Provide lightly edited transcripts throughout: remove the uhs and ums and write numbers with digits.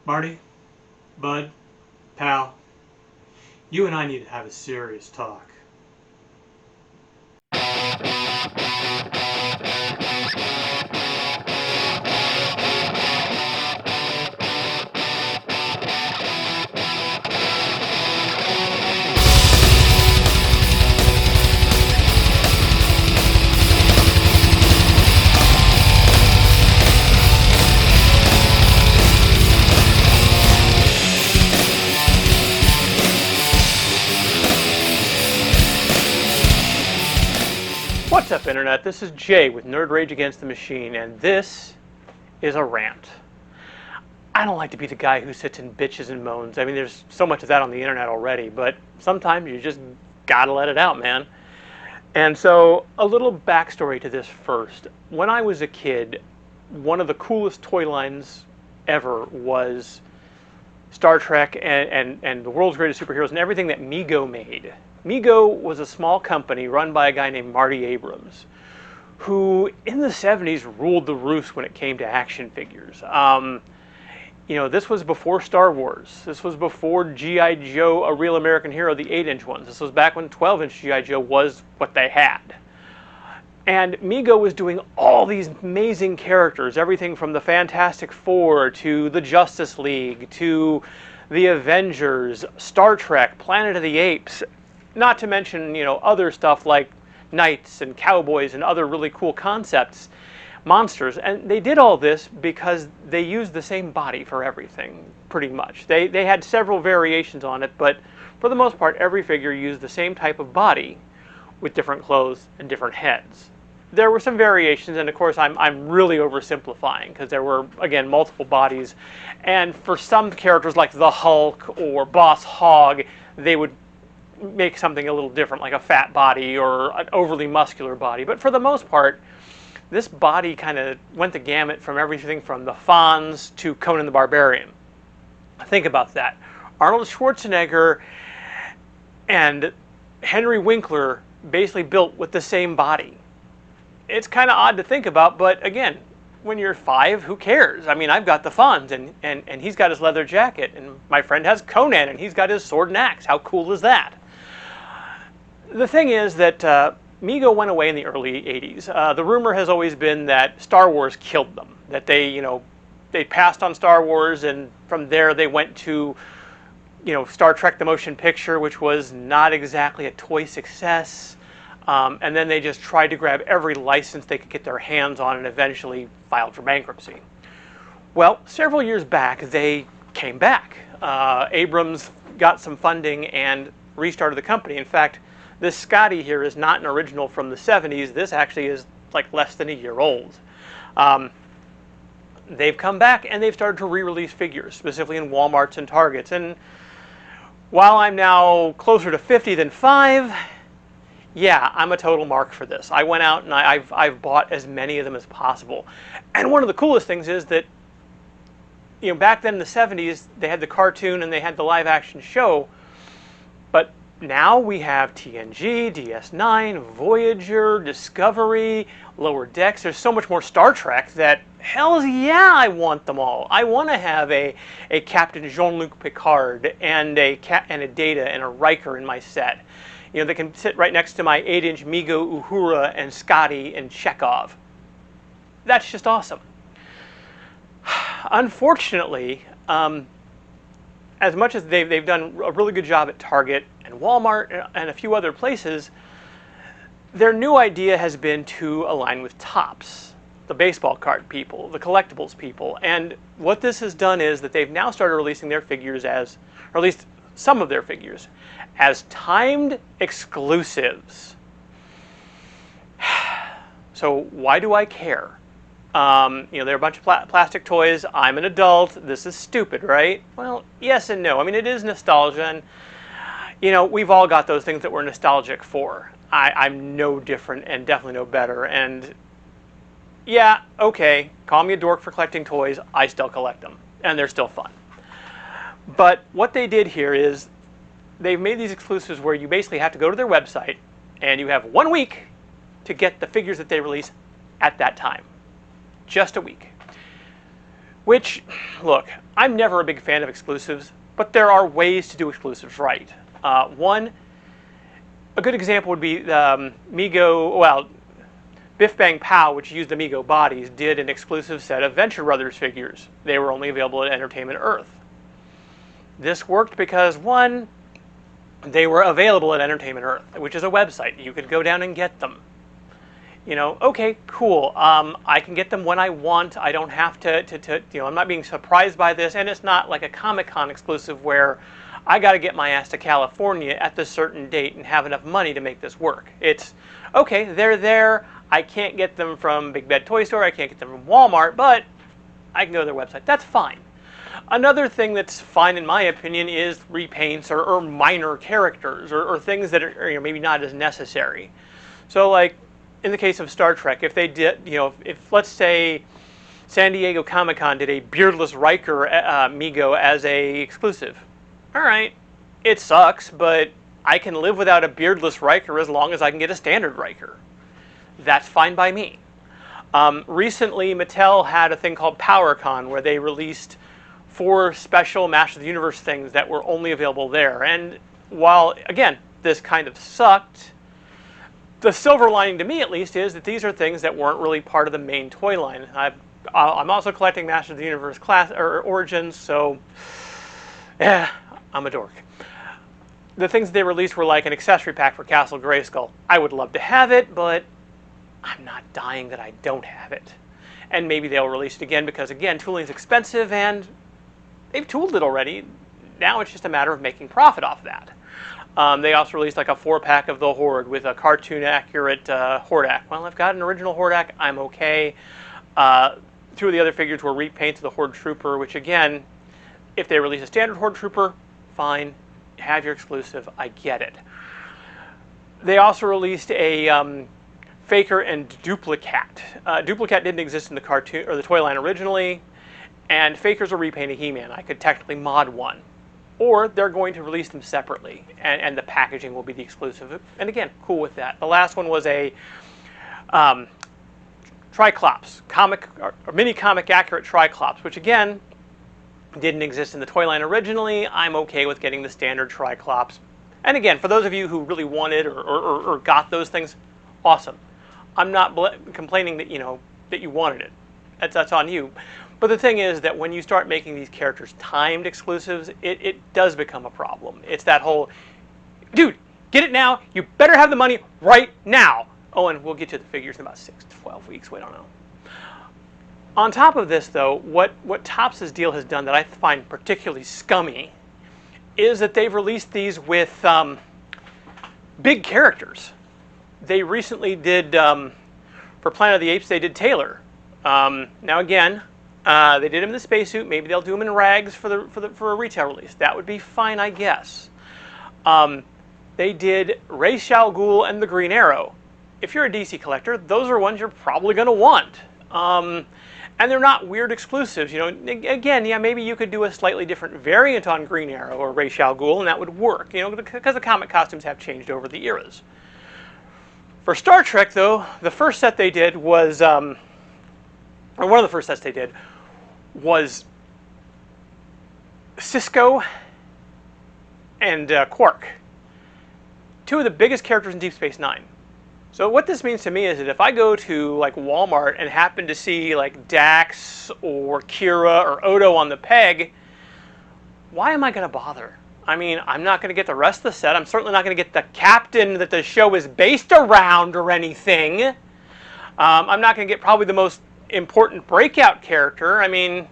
Marty, Bud, pal, you and I need to have a serious talk. What's up, Internet? This is Jay with Nerd Rage Against the Machine, and this is a rant. I don't like to be the guy who sits and bitches and moans. I mean, there's so much of that on the Internet already, but sometimes you just gotta let it out, man. And so, a little backstory to this first. When I was a kid, one of the coolest toy lines ever was Star Trek and the world's greatest superheroes and everything that Mego made. Mego was a small company run by a guy named Marty Abrams, who in the 70s ruled the roost when it came to action figures. This was before Star Wars. This was before G.I. Joe, A Real American Hero, the 8-inch ones. This was back when 12-inch G.I. Joe was what they had. And Mego was doing all these amazing characters, everything from the Fantastic Four to the Justice League to the Avengers, Star Trek, Planet of the Apes, not to mention, other stuff like knights and cowboys and other really cool concepts, monsters. And they did all this because they used the same body for everything, pretty much. They had several variations on it, but for the most part, every figure used the same type of body with different clothes and different heads. There were some variations, and of course I'm really oversimplifying because there were, again, multiple bodies. And for some characters like the Hulk or Boss Hogg, they would make something a little different, like a fat body or an overly muscular body. But for the most part, this body kind of went the gamut from everything from the Fonz to Conan the Barbarian. Think about that. Arnold Schwarzenegger and Henry Winkler basically built with the same body. It's kind of odd to think about, but again, when you're 5, who cares? I mean, I've got the Fonz, and he's got his leather jacket, and my friend has Conan, and he's got his sword and axe. How cool is that? The thing is that Mego went away in the early 80s. The rumor has always been that Star Wars killed them, that they passed on Star Wars, and from there they went to Star Trek the Motion Picture, which was not exactly a toy success. And then they just tried to grab every license they could get their hands on and eventually filed for bankruptcy. Well, several years back, they came back. Abrams got some funding and restarted the company. In fact, this Scotty here is not an original from the 70s. This actually is like less than a year old. They've come back and they've started to re-release figures, specifically in Walmarts and Targets. And while I'm now closer to 50 than 5, yeah, I'm a total mark for this. I went out and I've bought as many of them as possible. And one of the coolest things is that, back then in the 70s, they had the cartoon and they had the live action show. But now we have TNG, DS9, Voyager, Discovery, Lower Decks. There's so much more Star Trek that, hell yeah, I want them all. I want to have a Captain Jean-Luc Picard and a Data and a Riker in my set. They can sit right next to my 8-inch Mego Uhura and Scotty and Chekhov. That's just awesome. Unfortunately, as much as they've done a really good job at Target and Walmart and a few other places, their new idea has been to align with Topps, the baseball card people, the collectibles people. And what this has done is that they've now started releasing their figures as, or at least some of their figures, as timed exclusives. So why do I care? They're a bunch of plastic toys. I'm an adult. This is stupid, right? Well, yes and no. I mean, it is nostalgia, and we've all got those things that we're nostalgic for. I'm no different and definitely no better. And yeah, okay, call me a dork for collecting toys. I still collect them, and they're still fun. But what they did here is they've made these exclusives where you basically have to go to their website and you have 1 week to get the figures that they release at that time. Just a week. Which, look, I'm never a big fan of exclusives, but there are ways to do exclusives right. One, a good example would be Biff Bang Pow, which used Amigo bodies, did an exclusive set of Venture Brothers figures. They were only available at Entertainment Earth. This worked because, one, they were available at Entertainment Earth, which is a website. You could go down and get them. You know, okay, cool. I can get them when I want. I don't have to, I'm not being surprised by this. And it's not like a Comic-Con exclusive where I got to get my ass to California at this certain date and have enough money to make this work. It's, okay, they're there. I can't get them from Big Bad Toy Store. I can't get them from Walmart, but I can go to their website. That's fine. Another thing that's fine, in my opinion, is repaints or minor characters or things that are maybe not as necessary. So, like, in the case of Star Trek, if they did, if let's say San Diego Comic-Con did a beardless Riker Mego as a exclusive, all right, it sucks, but I can live without a beardless Riker as long as I can get a standard Riker. That's fine by me. Recently, Mattel had a thing called PowerCon where they released 4 special Masters of the Universe things that were only available there. And while, again, this kind of sucked, the silver lining to me, at least, is that these are things that weren't really part of the main toy line. I'm also collecting Masters of the Universe class or Origins, so yeah, I'm a dork. The things that they released were like an accessory pack for Castle Grayskull. I would love to have it, but I'm not dying that I don't have it. And maybe they'll release it again because, again, tooling is expensive and they've tooled it already. Now it's just a matter of making profit off that. They also released like a 4-pack of the Horde with a cartoon-accurate Hordak. Well, I've got an original Hordak. I'm okay. 2 of the other figures were repaints of the Horde Trooper, which, again, if they release a standard Horde Trooper, fine. Have your exclusive. I get it. They also released a Faker and Duplicat. Duplicat didn't exist in the cartoon or the toy line originally, and Faker's a repaint of He-Man. I could technically mod one. Or they're going to release them separately, and the packaging will be the exclusive. And again, cool with that. The last one was a Triclops, mini comic accurate Triclops, which again didn't exist in the toy line originally. I'm okay with getting the standard Triclops. And again, for those of you who really wanted or got those things, awesome. I'm not complaining that that you wanted it. That's on you. But the thing is that when you start making these characters timed exclusives, it does become a problem. It's that whole, dude, get it now. You better have the money right now. Oh, and we'll get to the figures in about 6 to 12 weeks. We don't know. On top of this, though, what Topps' deal has done that I find particularly scummy is that they've released these with big characters. They recently did, for Planet of the Apes, they did Taylor. Now again, they did him in the spacesuit. Maybe they'll do him in rags for a retail release. That would be fine, I guess. They did Ra's al Ghul and the Green Arrow. If you're a DC collector, those are ones you're probably going to want. And they're not weird exclusives. Again, yeah, maybe you could do a slightly different variant on Green Arrow or Ra's al Ghul, and that would work. Because the comic costumes have changed over the eras. For Star Trek, though, the first set they did was, or one of the first sets they did was Cisco and Quark, 2 of the biggest characters in Deep Space Nine. So what this means to me is that if I go to like Walmart and happen to see like Dax or Kira or Odo on the peg, why am I going to bother? I mean, I'm not going to get the rest of the set. I'm certainly not going to get the captain that the show is based around or anything. I'm not going to get probably the most important breakout character. I mean,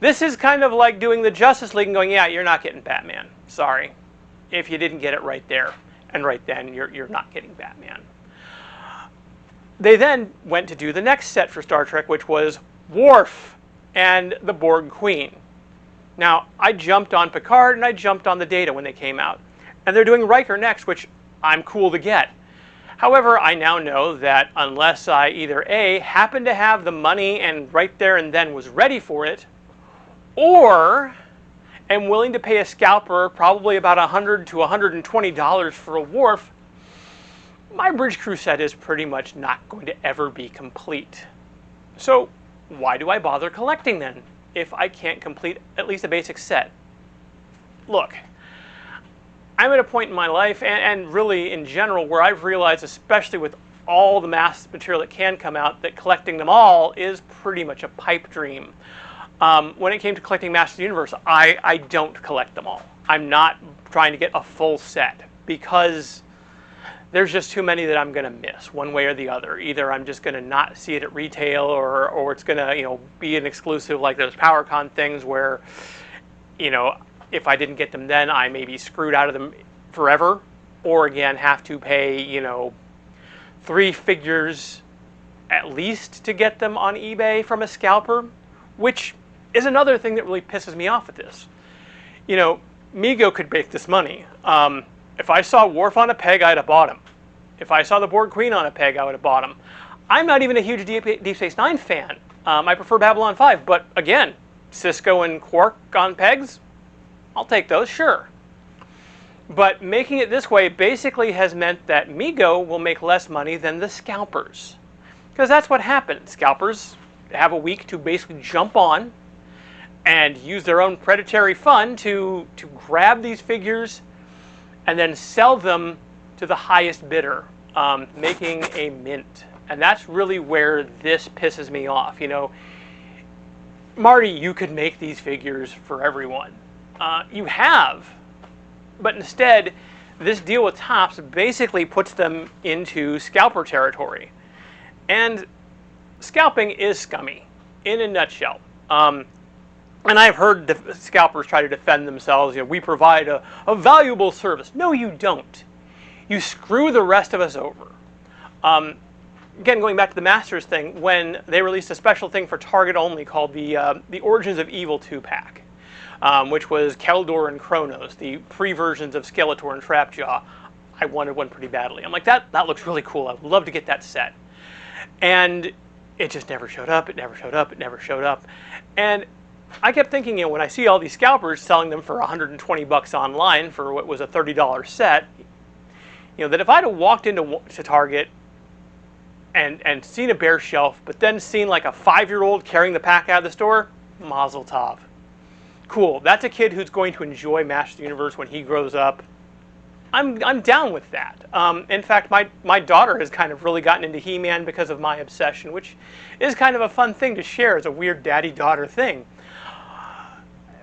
this is kind of like doing the Justice League and going, yeah, you're not getting Batman. Sorry. If you didn't get it right there and right then, you're not getting Batman. They then went to do the next set for Star Trek, which was Worf and the Borg Queen. Now, I jumped on Picard and I jumped on the Data when they came out. And they're doing Riker next, which I'm cool to get. However, I now know that unless I either A, happen to have the money and right there and then was ready for it, or am willing to pay a scalper probably about $100 to $120 for a Worf, my Bridge Crew set is pretty much not going to ever be complete. So why do I bother collecting then? if I can't complete at least a basic set. Look, I'm at a point in my life, and really in general, where I've realized, especially with all the mass material that can come out, that collecting them all is pretty much a pipe dream. When it came to collecting Masters of the Universe, I don't collect them all. I'm not trying to get a full set because there's just too many that I'm going to miss one way or the other. Either I'm just going to not see it at retail, or it's going to be an exclusive like those PowerCon things where if I didn't get them then, I may be screwed out of them forever, or again have to pay 3 figures at least to get them on eBay from a scalper, which is another thing that really pisses me off with this. Mego could make this money. If I saw Worf on a peg, I'd have bought him. If I saw the Borg Queen on a peg, I would have bought him. I'm not even a huge Deep Space Nine fan. I prefer Babylon 5, but again, Cisco and Quark on pegs, I'll take those, sure. But making it this way basically has meant that Mego will make less money than the scalpers. Because that's what happens. Scalpers have a week to basically jump on and use their own predatory fund to grab these figures and then sell them to the highest bidder, making a mint. And that's really where this pisses me off. Marty, you could make these figures for everyone. You have, but instead, this deal with Topps basically puts them into scalper territory. And scalping is scummy, in a nutshell. And I've heard the scalpers try to defend themselves. We provide a valuable service. No, you don't. You screw the rest of us over. Again, going back to the Masters thing, when they released a special thing for Target only called the Origins of Evil 2-pack, which was Keldor and Kronos, the pre-versions of Skeletor and Trapjaw. I wanted one pretty badly. I'm like, that looks really cool. I would love to get that set. And it just never showed up. It never showed up. It never showed up. And I kept thinking, when I see all these scalpers selling them for $120 online for what was a $30 set, that if I'd have walked into Target and seen a bare shelf, but then seen like a 5-year-old carrying the pack out of the store, mazel tov. Cool. That's a kid who's going to enjoy Masters of the Universe when he grows up. I'm down with that. In fact, my daughter has kind of really gotten into He-Man because of my obsession, which is kind of a fun thing to share as a weird daddy-daughter thing.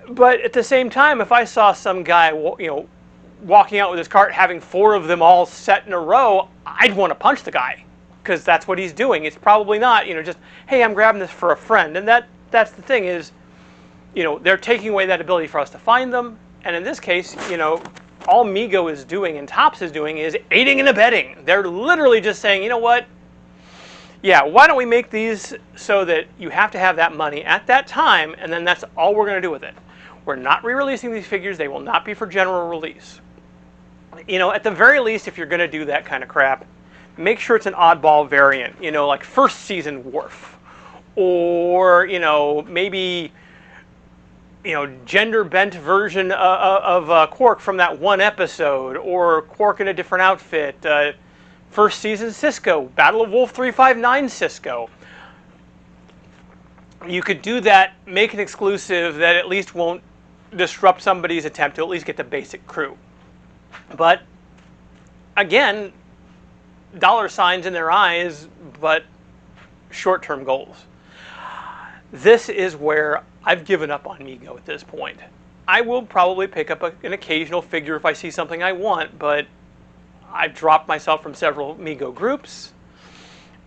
But at the same time, if I saw some guy, walking out with his cart having 4 of them all set in a row, I'd want to punch the guy because that's what he's doing. It's probably not, just, hey, I'm grabbing this for a friend. And that's the thing is, they're taking away that ability for us to find them. And in this case, all Mego is doing and Topps is doing is aiding and abetting. They're literally just saying, you know what? Yeah, why don't we make these so that you have to have that money at that time, and then that's all we're going to do with it. We're not re-releasing these figures. They will not be for general release. At the very least, if you're going to do that kind of crap, make sure it's an oddball variant, like first season Worf. Or, maybe gender bent version of Quark from that one episode, or Quark in a different outfit. First season Cisco, Battle of Wolf 359 Cisco. You could do that, make it exclusive that at least won't disrupt somebody's attempt to at least get the basic crew. But again, dollar signs in their eyes, but short-term goals. This is where I've given up on Mego at this point. I will probably pick up an occasional figure if I see something I want, but I've dropped myself from several Mego groups,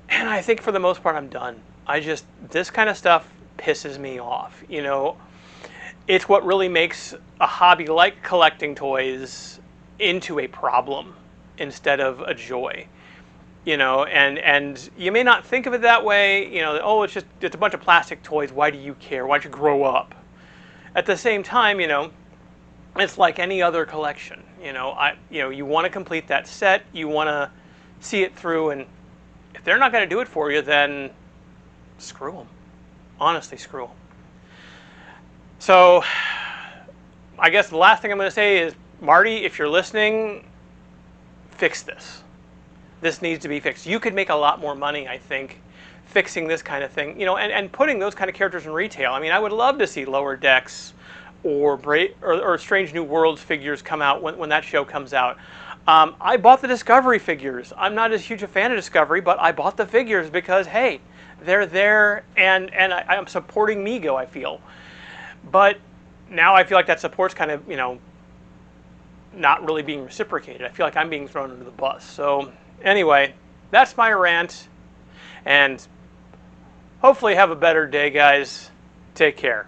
and I think for the most part I'm done. This kind of stuff pisses me off. It's what really makes a hobby like collecting toys into a problem instead of a joy. And you may not think of it that way, oh, it's a bunch of plastic toys, why do you care? Why don't you grow up? At the same time, it's like any other collection. You want to complete that set, you want to see it through, and if they're not going to do it for you, then screw them. Honestly, screw them. So, I guess the last thing I'm going to say is, Marty, if you're listening, fix this. This needs to be fixed. You could make a lot more money, I think, fixing this kind of thing, and putting those kind of characters in retail. I mean, I would love to see Lower Decks or Strange New Worlds figures come out when that show comes out. I bought the Discovery figures. I'm not as huge a fan of Discovery, but I bought the figures because, hey, they're there, and I'm supporting Mego, I feel. But now I feel like that support's kind of, not really being reciprocated. I feel like I'm being thrown under the bus. So anyway, that's my rant, and hopefully have a better day, guys. Take care.